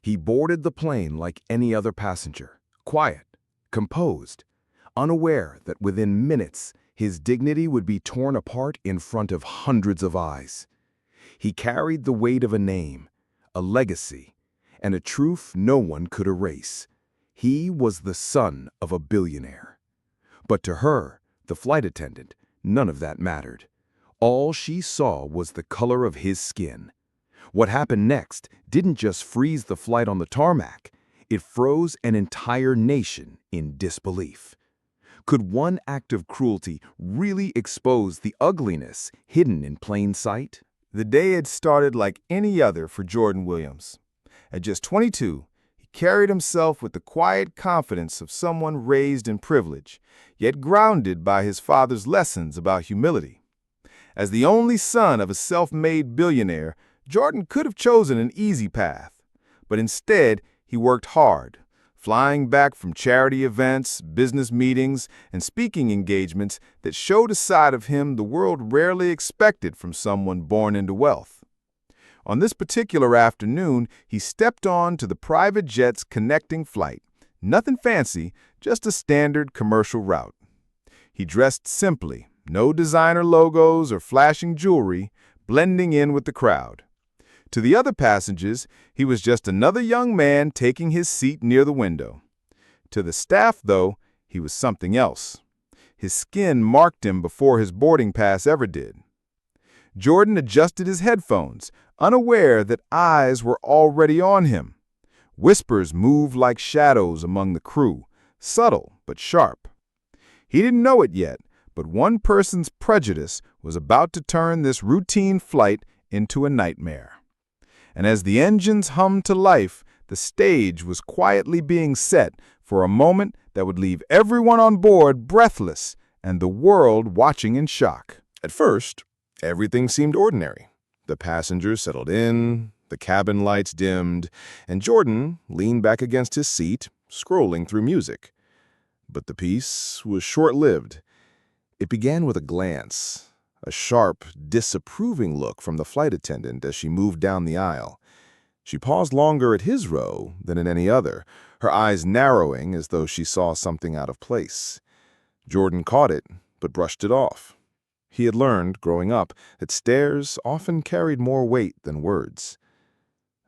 He boarded the plane like any other passenger, quiet, composed, unaware that within minutes his dignity would be torn apart in front of hundreds of eyes. He carried the weight of a name, a legacy, and a truth no one could erase. He was the son of a billionaire. But to her, the flight attendant, none of that mattered. All she saw was the color of his skin. What happened next didn't just freeze the flight on the tarmac, it froze an entire nation in disbelief. Could one act of cruelty really expose the ugliness hidden in plain sight? The day had started like any other for Jordan Williams. At just 22, he carried himself with the quiet confidence of someone raised in privilege, yet grounded by his father's lessons about humility. As the only son of a self-made billionaire, Jordan could have chosen an easy path, but instead he worked hard, flying back from charity events, business meetings, and speaking engagements that showed a side of him the world rarely expected from someone born into wealth. On this particular afternoon, he stepped on to the private jet's connecting flight. Nothing fancy, just a standard commercial route. He dressed simply, no designer logos or flashing jewelry, blending in with the crowd. To the other passengers, he was just another young man taking his seat near the window. To the staff, though, he was something else. His skin marked him before his boarding pass ever did. Jordan adjusted his headphones, unaware that eyes were already on him. Whispers moved like shadows among the crew, subtle but sharp. He didn't know it yet, but one person's prejudice was about to turn this routine flight into a nightmare. And as the engines hummed to life, the stage was quietly being set for a moment that would leave everyone on board breathless and the world watching in shock. At first, everything seemed ordinary. The passengers settled in, the cabin lights dimmed, and Jordan leaned back against his seat, scrolling through music. But the peace was short-lived. It began with a glance, a sharp, disapproving look from the flight attendant as she moved down the aisle. She paused longer at his row than at any other, her eyes narrowing as though she saw something out of place. Jordan caught it, but brushed it off. He had learned, growing up, that stares often carried more weight than words.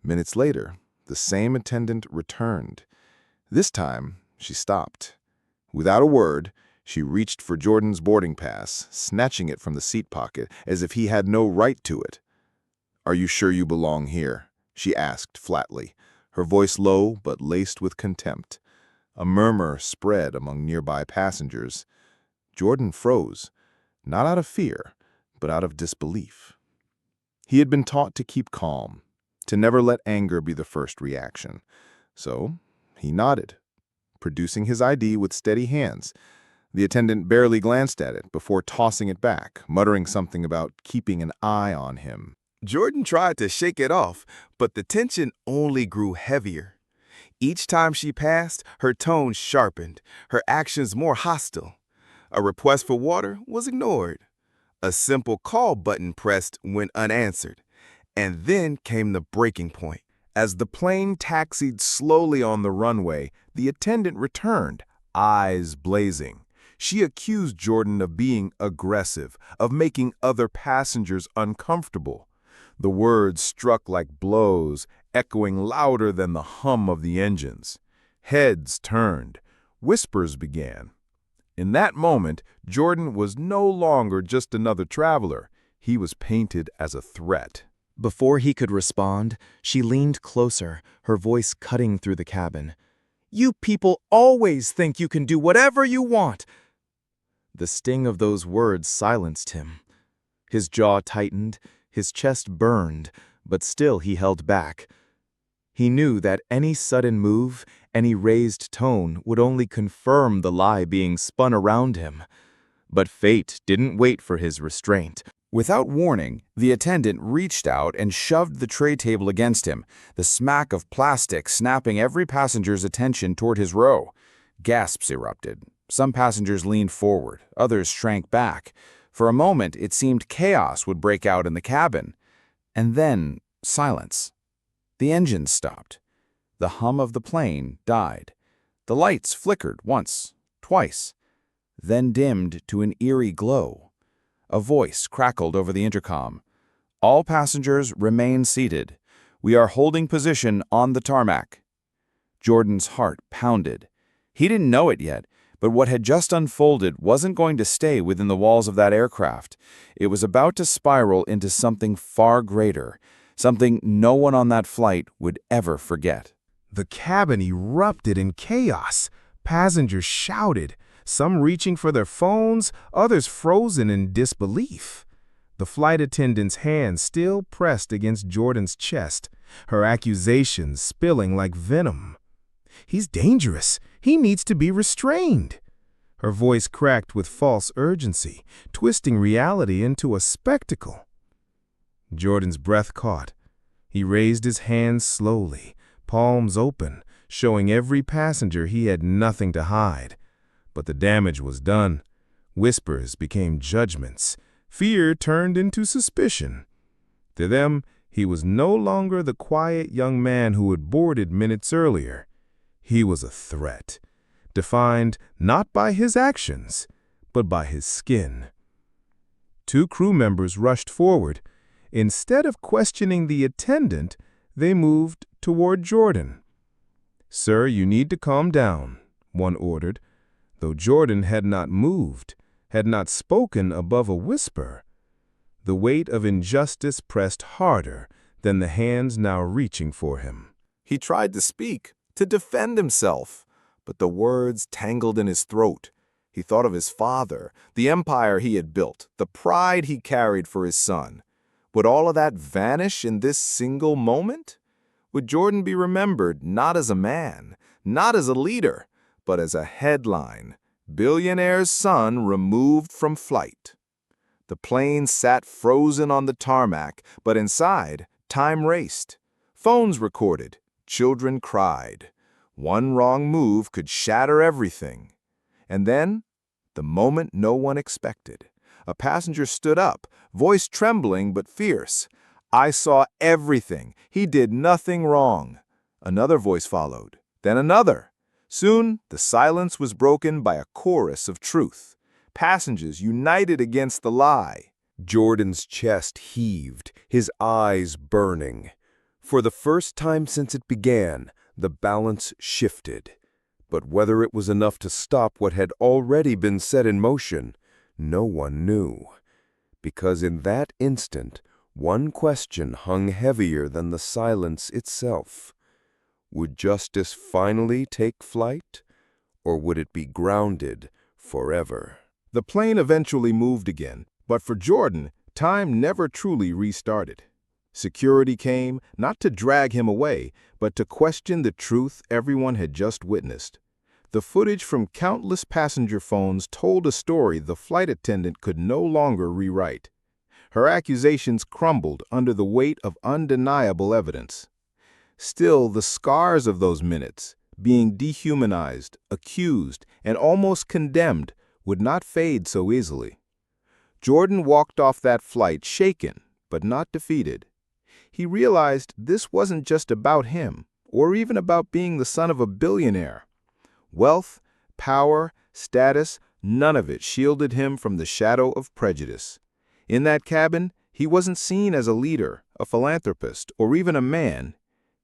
Minutes later, the same attendant returned. This time, she stopped. Without a word, she reached for Jordan's boarding pass, snatching it from the seat pocket as if he had no right to it. "Are you sure you belong here?" she asked flatly, her voice low but laced with contempt. A murmur spread among nearby passengers. Jordan froze, not out of fear, but out of disbelief. He had been taught to keep calm, to never let anger be the first reaction. So he nodded, producing his ID with steady hands. The attendant barely glanced at it before tossing it back, muttering something about keeping an eye on him. Jordan tried to shake it off, but the tension only grew heavier. Each time she passed, her tone sharpened, her actions more hostile. A request for water was ignored. A simple call button pressed went unanswered. And then came the breaking point. As the plane taxied slowly on the runway, the attendant returned, eyes blazing. She accused Jordan of being aggressive, of making other passengers uncomfortable. The words struck like blows, echoing louder than the hum of the engines. Heads turned. Whispers began. In that moment, Jordan was no longer just another traveler. He was painted as a threat. Before he could respond, she leaned closer, her voice cutting through the cabin. "You people always think you can do whatever you want." The sting of those words silenced him. His jaw tightened, his chest burned, but still he held back. He knew that any sudden move, any raised tone would only confirm the lie being spun around him. But fate didn't wait for his restraint. Without warning, the attendant reached out and shoved the tray table against him, the smack of plastic snapping every passenger's attention toward his row. Gasps erupted. Some passengers leaned forward, others shrank back. For a moment, it seemed chaos would break out in the cabin. And then, silence. The engines stopped. The hum of the plane died. The lights flickered once, twice, then dimmed to an eerie glow. A voice crackled over the intercom. "All passengers remain seated. We are holding position on the tarmac." Jordan's heart pounded. He didn't know it yet, but what had just unfolded wasn't going to stay within the walls of that aircraft. It was about to spiral into something far greater, something no one on that flight would ever forget. The cabin erupted in chaos. Passengers shouted, some reaching for their phones, others frozen in disbelief. The flight attendant's hand still pressed against Jordan's chest, her accusations spilling like venom. "He's dangerous. He needs to be restrained." Her voice cracked with false urgency, twisting reality into a spectacle. Jordan's breath caught. He raised his hands slowly, palms open, showing every passenger he had nothing to hide. But the damage was done. Whispers became judgments. Fear turned into suspicion. To them, he was no longer the quiet young man who had boarded minutes earlier. He was a threat, defined not by his actions, but by his skin. Two crew members rushed forward. Instead of questioning the attendant, they moved toward Jordan. "Sir, you need to calm down," one ordered, though Jordan had not moved, had not spoken above a whisper. The weight of injustice pressed harder than the hands now reaching for him. He tried to speak, to defend himself, but the words tangled in his throat. He thought of his father, the empire he had built, the pride he carried for his son. Would all of that vanish in this single moment? Would Jordan be remembered not as a man, not as a leader, but as a headline, "Billionaire's son removed from flight"? The plane sat frozen on the tarmac, but inside, time raced. Phones recorded. Children cried. One wrong move could shatter everything. And then, the moment no one expected. A passenger stood up, voice trembling but fierce. "I saw everything. He did nothing wrong." Another voice followed, then another. Soon, the silence was broken by a chorus of truth. Passengers united against the lie. Jordan's chest heaved, his eyes burning. For the first time since it began, the balance shifted. But whether it was enough to stop what had already been set in motion, no one knew. Because in that instant, one question hung heavier than the silence itself. Would justice finally take flight, or would it be grounded forever? The plane eventually moved again, but for Jordan, time never truly restarted. Security came, not to drag him away, but to question the truth everyone had just witnessed. The footage from countless passenger phones told a story the flight attendant could no longer rewrite. Her accusations crumbled under the weight of undeniable evidence. Still, the scars of those minutes, being dehumanized, accused, and almost condemned, would not fade so easily. Jordan walked off that flight shaken, but not defeated. He realized this wasn't just about him, or even about being the son of a billionaire. Wealth, power, status, none of it shielded him from the shadow of prejudice. In that cabin, he wasn't seen as a leader, a philanthropist, or even a man.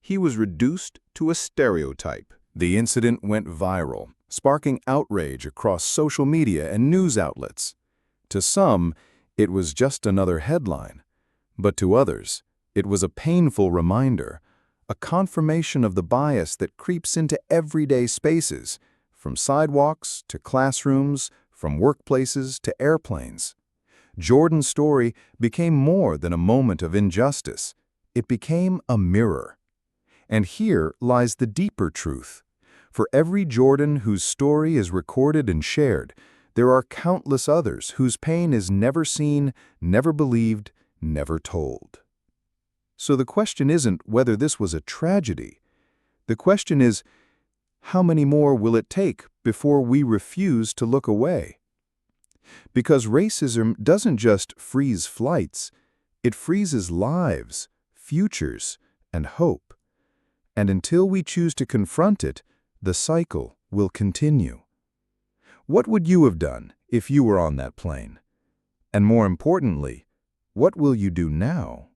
He was reduced to a stereotype. The incident went viral, sparking outrage across social media and news outlets. To some, it was just another headline, but to others, it was a painful reminder, a confirmation of the bias that creeps into everyday spaces, from sidewalks to classrooms, from workplaces to airplanes. Jordan's story became more than a moment of injustice. It became a mirror. And here lies the deeper truth. For every Jordan whose story is recorded and shared, there are countless others whose pain is never seen, never believed, never told. So the question isn't whether this was a tragedy. The question is, how many more will it take before we refuse to look away? Because racism doesn't just freeze flights, it freezes lives, futures, and hope. And until we choose to confront it, the cycle will continue. What would you have done if you were on that plane? And more importantly, what will you do now?